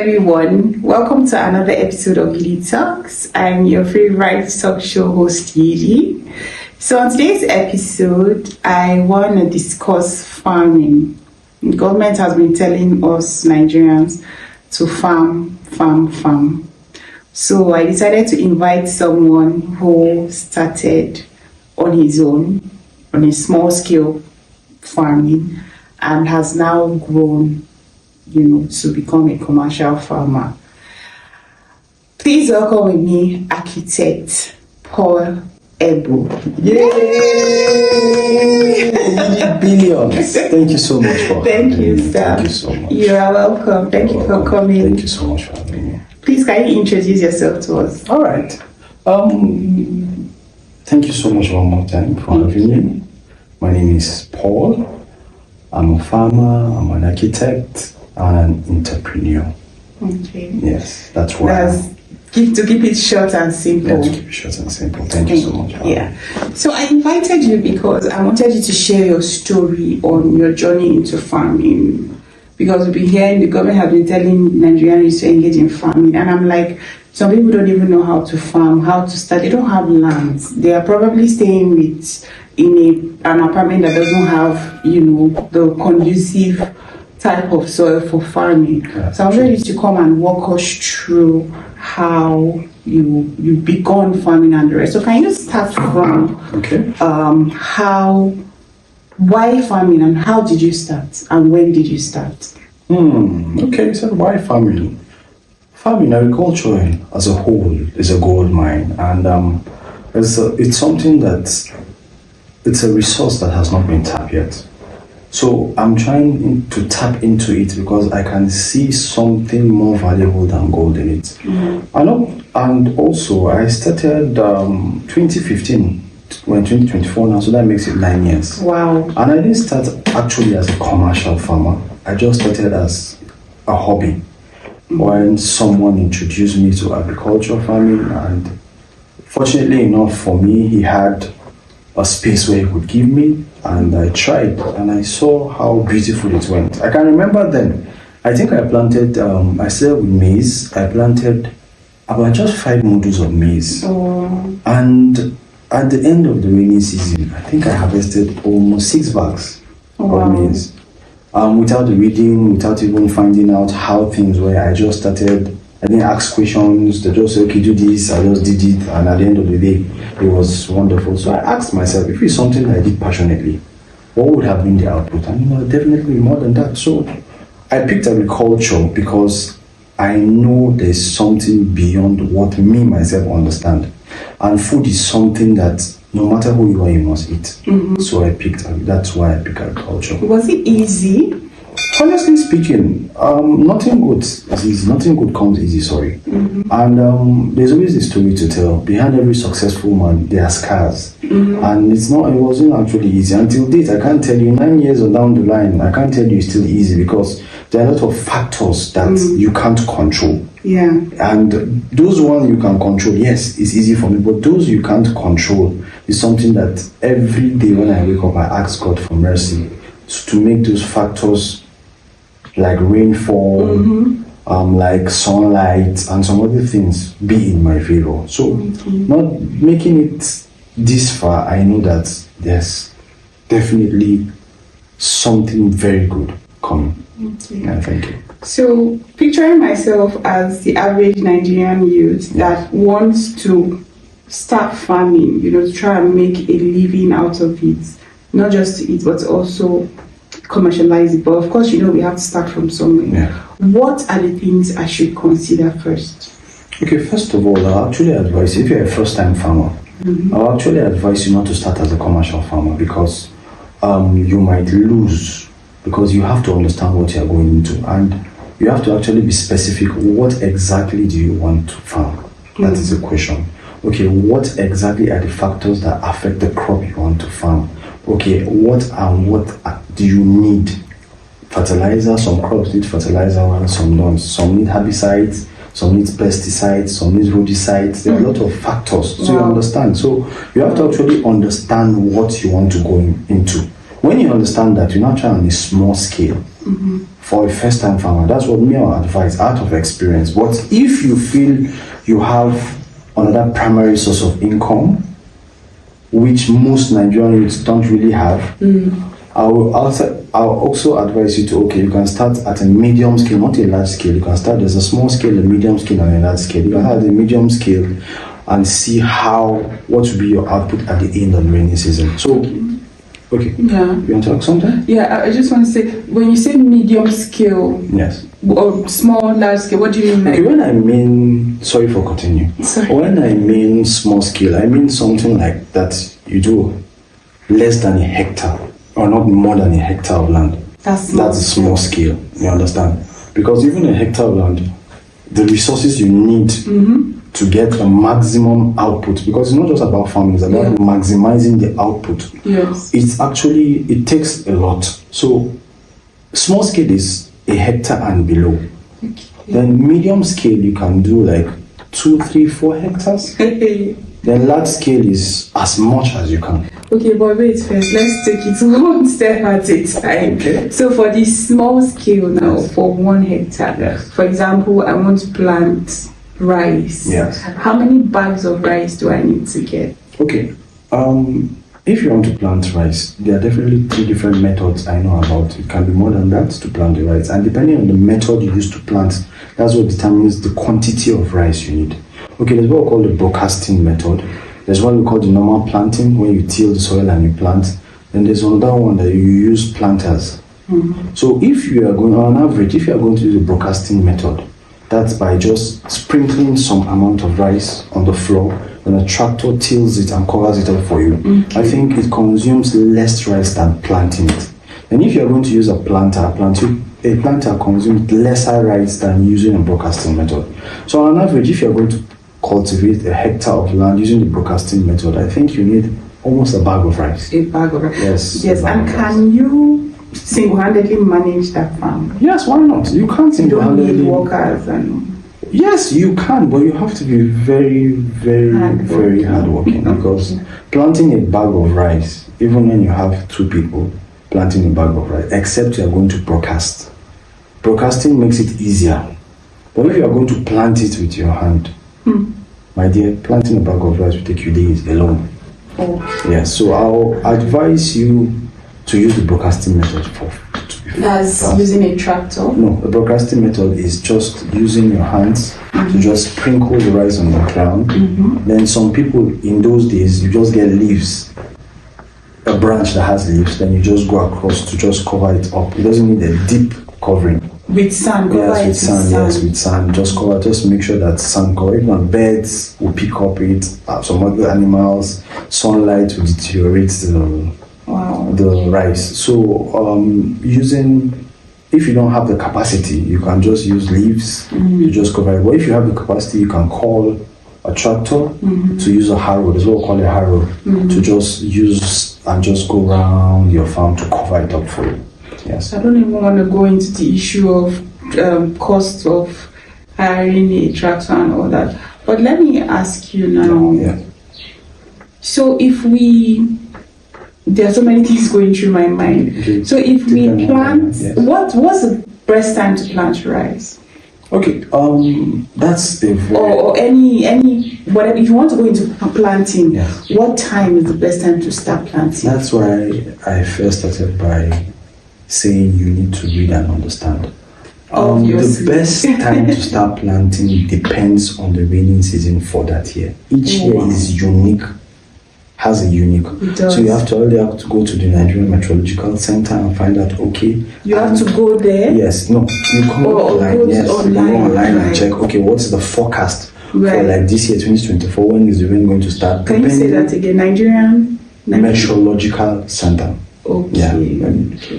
everyone. Welcome to another episode of Yidi Talks. I'm your favorite talk show host, Yidi. So on today's episode, I want to discuss farming. The government has been telling us Nigerians to farm. So I decided to invite someone who started on his own, on a small scale farming, and has now grown, to become a commercial farmer. Please welcome with me, architect Paul Ebo. Yay! Billions. Thank you so much for Thank you, sir. Thank you so much. You are welcome. Thank you for coming. Thank you so much for having me. Please, can you introduce yourself to us? All right. Thank you so much one more time for having me. My name is Paul. I'm a farmer, I'm an architect, and an entrepreneur. Okay. Yes, that's why. To keep it short and simple. Yeah, to keep it short and simple. Thank you so much. Yeah. So I invited you because I wanted you to share your story on your journey into farming. Because we've been hearing the government have been telling Nigerians to engage in farming. And I'm like, some people don't even know how to farm, how to start. They don't have land. They are probably staying in an apartment that doesn't have, the conducive type of soil for farming. Yeah, so I'm ready to come and walk us through how you began farming and the rest. So can you start from why farming and how did you start and when did you start? Okay, so why farming? Farming, agriculture as a whole is a gold mine, and it's something it's a resource that has not been tapped yet. So I'm trying to tap into it because I can see something more valuable than gold in it. And also I started 2015, when 2024 now, so that makes it 9 years. Wow. And I didn't start actually as a commercial farmer. I just started as a hobby. When someone introduced me to agricultural farming, and fortunately enough for me, he had a space where he could give me, and I tried, and I saw how beautiful it went. I can remember then, I think I planted, I started with maize. I planted about just 5 modules of maize. And at the end of the rainy season, I think I harvested almost 6 bags of maize. Without the reading, without even finding out how things were, I just started. I didn't ask questions. They just said, okay, do this. I just did it. And at the end of the day, it was wonderful. So I asked myself, if it's something that I did passionately, what would have been the output? And definitely more than that. So I picked agriculture because I know there's something beyond what me, myself, understand. And food is something that no matter who you are, you must eat. So that's why I picked agriculture. Was it easy? Honestly speaking, nothing good is easy. Nothing good comes easy, sorry. And there's always a story to tell. Behind every successful man, there are scars. And it wasn't actually easy. Until date, I can't tell you, 9 years down the line, I can't tell you it's still easy because there are a lot of factors that you can't control. Yeah. And those ones you can control, yes, it's easy for me, but those you can't control is something that every day when I wake up, I ask God for mercy to make those factors like rainfall, like sunlight, and some other things be in my favor. So, not making it this far, I know that there's definitely something very good coming. Yeah, thank you. So, picturing myself as the average Nigerian youth that wants to start farming, to try and make a living out of it, not just to eat, but also commercialize it. But of course, we have to start from somewhere. Yeah. What are the things I should consider first? Okay, first of all, I'll actually advise, if you're a first-time farmer, I'll actually advise you not to start as a commercial farmer because you might lose, because you have to understand what you're going into, and you have to actually be specific. What exactly do you want to farm? That is the question. Okay, what exactly are the factors that affect the crop you want to farm? Okay, what do you need? Fertilizer, some crops need fertilizer and some don't. Some need herbicides, some need pesticides, some need rodicides. There are a lot of factors, so you understand. So you have to actually understand what you want to go into. When you understand that, you're not trying on a small scale. for a first-time farmer. That's what me I would advise out of experience. But if you feel you have another primary source of income, which most Nigerian youths don't really have, I'll also advise you to, you can start at a medium scale, not a large scale. You can start, there's a small scale, a medium scale, and a large scale. You can have the medium scale and see what will be your output at the end of the rainy season. So, Yeah. You want to talk something? Yeah, I just want to say, when you say medium scale, Yes. Or small, large scale, what do you mean? Okay, when I mean, sorry for continuing. Sorry. When I mean small scale, I mean something like that you do less than a hectare, or not more than a hectare of land. That's a small scale. You understand? Because even a hectare of land, the resources you need to get a maximum output, because it's not just about farming, it's about maximizing the output. Yes. It takes a lot. So small scale is a hectare and below. Okay. Then medium scale you can do like 2, 3, 4 hectares. Then large scale is as much as you can. Okay, but wait first, let's take it one step at a time. Okay. So for the small scale now, for 1 hectare, for example, I want to plant rice. Yes. How many bags of rice do I need to get? Okay. If you want to plant rice, there are definitely 3 different methods I know about. It can be more than that to plant the rice. And depending on the method you use to plant, that's what determines the quantity of rice you need. Okay, there's what we call the broadcasting method. There's what we call the normal planting, where you till the soil and you plant. Then there's another one that you use planters. So if you are going, on average, if you are going to use the broadcasting method, that's by just sprinkling some amount of rice on the floor, and a tractor tills it and covers it up for you. I think it consumes less rice than planting it. And if you are going to use a planter, a planter consumes lesser rice than using a broadcasting method. So on average, if you are going to cultivate a hectare of land using the broadcasting method, I think you need almost a bag of rice. A bag of rice. Yes. Yes, and can you single-handedly manage that farm? Yes, why not? You can't You don't need single-handedly. workers and... Yes, you can, but you have to be very, very, very hardworking, because planting a bag of rice, even when you have 2 people planting a bag of rice, except you are going to broadcast. Broadcasting makes it easier. But if you are going to plant it with your hand, my dear, planting a bag of rice will take you days alone. Okay. Yes, so I'll advise you to use the broadcasting method for. That's using a tractor? No, the broadcasting method is just using your hands to just sprinkle the rice on the ground. Then some people in those days, you just get leaves, a branch that has leaves, then you just go across to just cover it up. It doesn't need a deep covering. With sand? Yes, with sand. Just make sure that sand cover. Even birds will pick up it, some other animals, sunlight will deteriorate the rice. So if you don't have the capacity, you can just use leaves to just cover it. But if you have the capacity, you can call a tractor to use a harrow. That's what we call a harrow, to just use and just go around your farm to cover it up for you. Yes. I don't even want to go into the issue of cost of hiring a tractor and all that. But let me ask you now. Yeah. So there are so many things going through my mind. Okay. So if we plant, yes. what's the best time to plant rice? Okay. That's a very... Or any whatever. If you want to go into planting, Yes. what time is the best time to start planting? That's why I first started by saying you need to read and understand. Obviously. The best time to start planting depends on the rainy season for that year. Each year is unique, has a unique. It does. So you have to go to the Nigerian Meteorological Center and find out, okay. You have to go there? Yes, no. You go online, you go online and right. check, okay, what's the forecast Right. for like this year, 2024, when is the rain going to start? Can you say that again? Nigerian Meteorological Center. Okay. Yeah,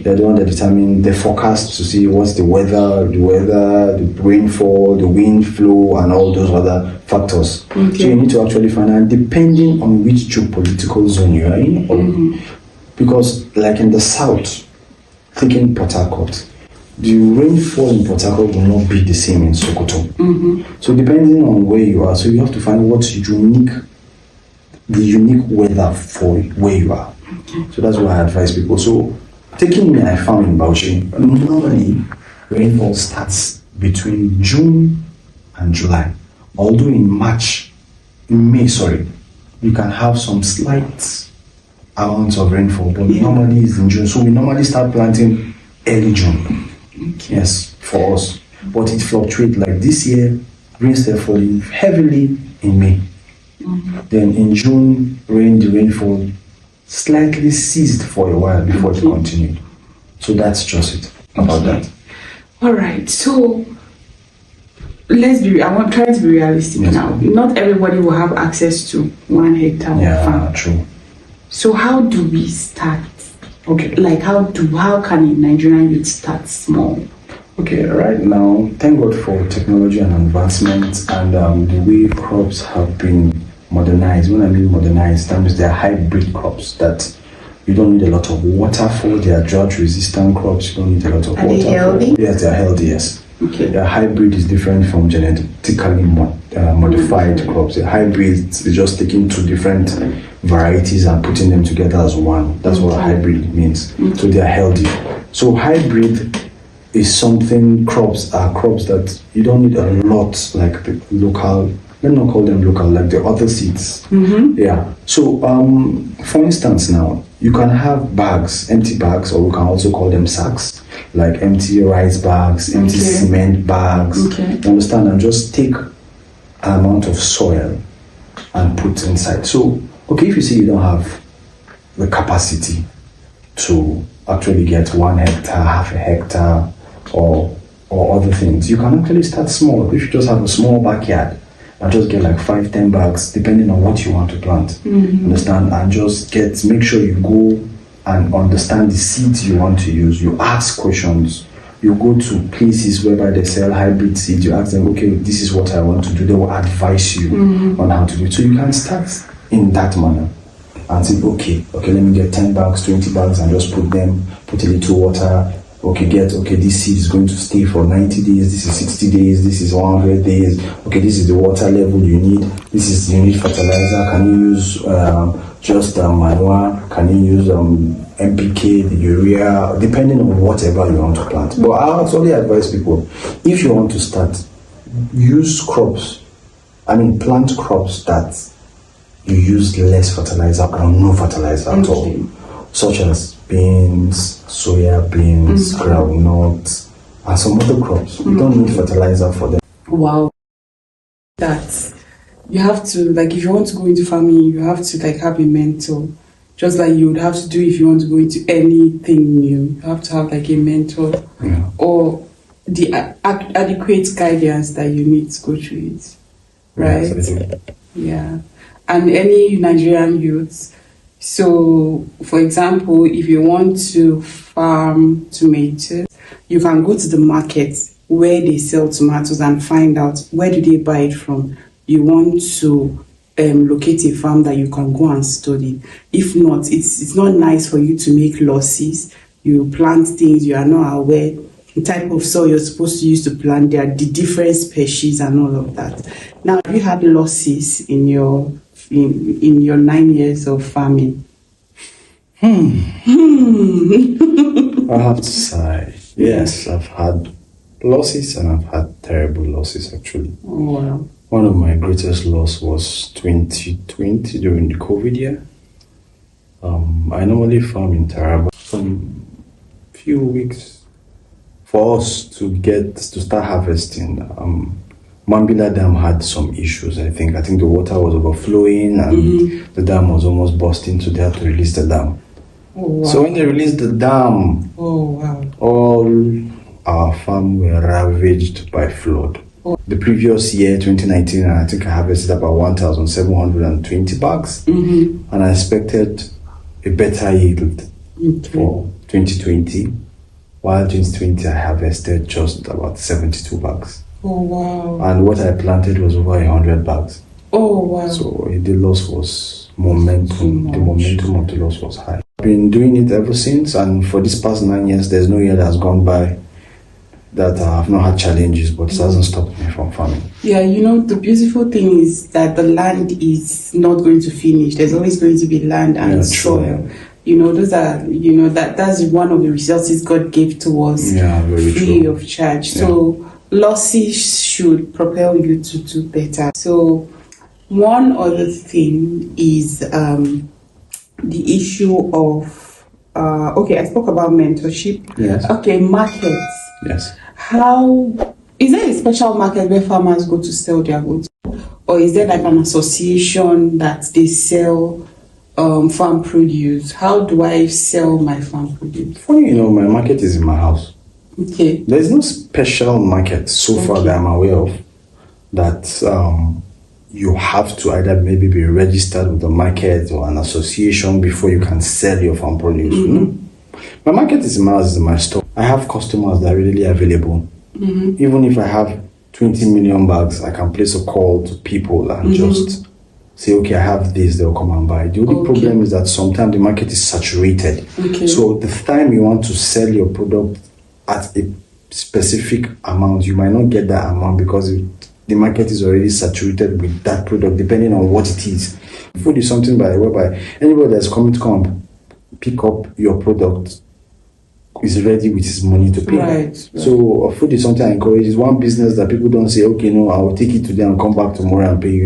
they're the one that determine the forecast to see what's the weather, the rainfall, the wind flow, and all those other factors. Okay. So you need to actually find out, depending on which geopolitical zone you are in, because like in the south, thinking Port Harcourt, the rainfall in Port Harcourt will not be the same in Sokoto. So depending on where you are, so you have to find what's the unique weather for where you are. So that's what I advise people. So taking me, I found in Bauchi, normally rainfall starts between June and July. Although in May, sorry, you can have some slight amounts of rainfall, but normally it's in June. So we normally start planting early June. Okay. Yes, for us. But it fluctuates. Like this year, rain started falling heavily in May. Then in June, the rainfall slightly ceased for a while before it continued. So that's just it about that. All right. So I want try to be realistic now. Not everybody will have access to 1 hectare of farm. Yeah, true. So how do we start? Okay. Like how can a Nigerian youth start small? Okay, right now, thank God for technology and advancement and the way crops have been modernized. When I mean modernized, that means they're hybrid crops that you don't need a lot of water for. They are drought-resistant crops. You don't need a lot of water. Are they healthy? Yes, they're healthy, yes. Okay. The hybrid is different from genetically modified crops. The hybrid is just taking two different varieties and putting them together as one. That's what a hybrid means. So they are healthy. So hybrid is crops that you don't need a lot, like the local, let's not call them local, like the other seeds. Yeah. So for instance now, you can have bags, empty bags, or we can also call them sacks, like empty rice bags, empty cement bags. You understand? And just take an amount of soil and put inside. So, if you see you don't have the capacity to actually get 1 hectare, half a hectare, or other things, you can actually start small. If you just have a small backyard and just get like 5-10 bags, depending on what you want to plant. Understand? And just make sure you go and understand the seeds you want to use. You ask questions. You go to places whereby they sell hybrid seeds. You ask them, okay, this is what I want to do. They will advise you on how to do it. So you can start in that manner and say, okay, let me get 10 bags, 20 bags, and just put a little water. This seed is going to stay for 90 days, this is 60 days, this is 100 days, this is the water level you need, you need fertilizer, can you use just manure, can you use NPK, the urea, depending on whatever you want to plant. But I actually advise people, if you want to start, plant crops that you use less fertilizer or no fertilizer at all, such as beans, soya beans, groundnuts, and some other crops. You don't need fertilizer for them. Wow. That you have to, like, if you want to go into farming, you have to, like, have a mentor. Just like you would have to do if you want to go into anything new. You have to have, like, a mentor or the adequate guidance that you need to go through it. Right? Yeah. And any Nigerian youths, so, for example, if you want to farm tomatoes, you can go to the market where they sell tomatoes and find out where do they buy it from. You want to locate a farm that you can go and study. If not, it's not nice for you to make losses. You plant things you are not aware. The type of soil you're supposed to use to plant, there are the different species and all of that. Now, have you had losses in your 9 years of farming? I have to say, yes, I've had losses and I've had terrible losses actually. Oh, wow. One of my greatest loss was 2020 during the COVID year. I normally farm in Taraba. Some few weeks for us to start harvesting. Mambila Dam had some issues, I think. I think the water was overflowing and the dam was almost busting, so they had to release the dam. Oh, wow. So when they released the dam, all our farm were ravaged by flood. Oh. The previous year, 2019, I think I harvested about 1,720 bags, and I expected a better yield for 2020. While 2020, I harvested just about 72 bags. Oh, wow. And what I planted was over 100 bags. Oh, wow. So the loss was momentum. The momentum of the loss was high. I've been doing it ever since, and for this past 9 years, there's no year that has gone by that I have not had challenges, but it hasn't stopped me from farming. Yeah, the beautiful thing is that the land is not going to finish. There's always going to be land and soil. those are, that's one of the resources God gave to us, very free true. of charge. So losses should propel you to do better. So one other thing is the issue of, I spoke about mentorship. Yes. Okay, markets. Yes. How, is there a special market where farmers go to sell their goods? Or is there like an association that they sell farm produce? How do I sell my farm produce? Funny, my market is in my house. Okay. There's no special market so far that I'm aware of that you have to either maybe be registered with the market or an association before you can sell your farm produce. My market is in my house, is in my store. I have customers that are readily available. Even if I have 20 million bags, I can place a call to people and just say, okay, I have this, they'll come and buy. The only problem is that sometimes the market is saturated. So the time you want to sell your product at a specific amount, you might not get that amount because the market is already saturated with that product, depending on what it is. Food is something whereby anybody that's coming to come and pick up your product is ready with his money to pay. Right. So food is something I encourage. It's one business that people don't say, okay, no, I will take it today and come back tomorrow and pay,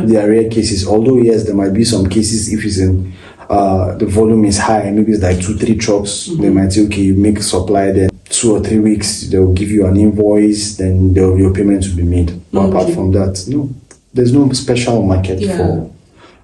There are rare cases. Although, yes, there might be some cases if it's in the volume is high, maybe it's like 2-3 trucks, they might say, okay, you make supply, then 2 or 3 weeks, they'll give you an invoice, then your payment will be made. But apart from that, no, there's no special market for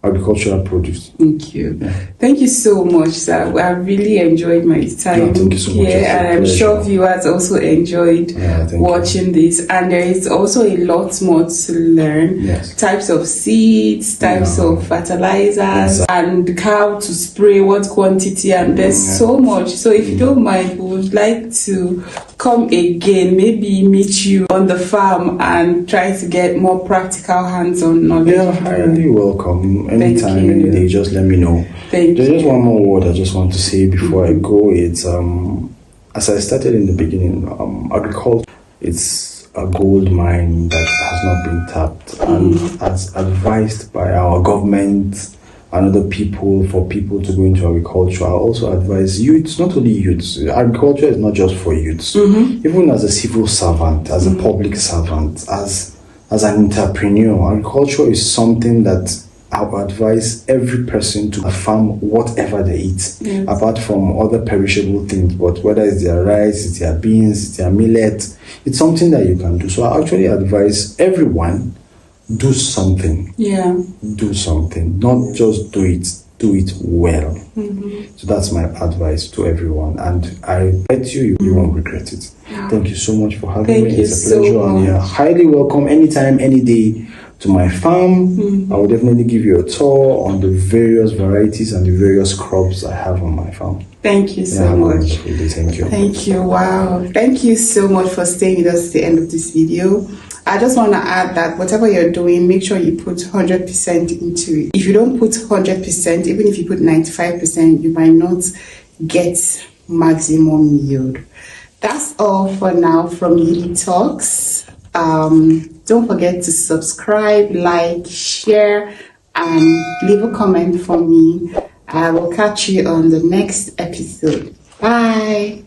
agricultural produce. Thank you. Thank you so much, sir. I really enjoyed my time thank you so much. here, and I'm sure viewers also enjoyed watching this. And there is also a lot more to learn. Types of seeds, types of fertilizers, and how to spray, what quantity, and there's so much. So if you don't mind, we would like to come again, maybe meet you on the farm and try to get more practical hands-on knowledge. Yeah, highly welcome. Anytime, any day, just let me know. Thank There's you. just one more word I just want to say before I go. It's as I started in the beginning, agriculture, it's a gold mine that has not been tapped, and as advised by our government and other people for people to go into agriculture. I also advise youths, not only youths. Agriculture is not just for youths. Even as a civil servant, as a public servant, as an entrepreneur, agriculture is something that I would advise every person to farm whatever they eat, apart from other perishable things. But whether it's their rice, it's their beans, it's their millet, it's something that you can do. So I actually advise everyone, do something. Do something. Not just do it well. So that's my advice to everyone. And I bet you won't regret it. Thank you so much for having me. It's a pleasure. And you're highly welcome anytime, any day to my farm. I will definitely give you a tour on the various varieties and the various crops I have on my farm. Thank you so much. Thank you. Thank you. Wow. Thank you so much for staying with us at the end of this video. I just want to add that whatever you're doing, make sure you put 100% into it. If you don't put 100%, even if you put 95%, you might not get maximum yield. That's all for now from Yidi Talks. Don't forget to subscribe, like, share, and leave a comment for me. I will catch you on the next episode. Bye.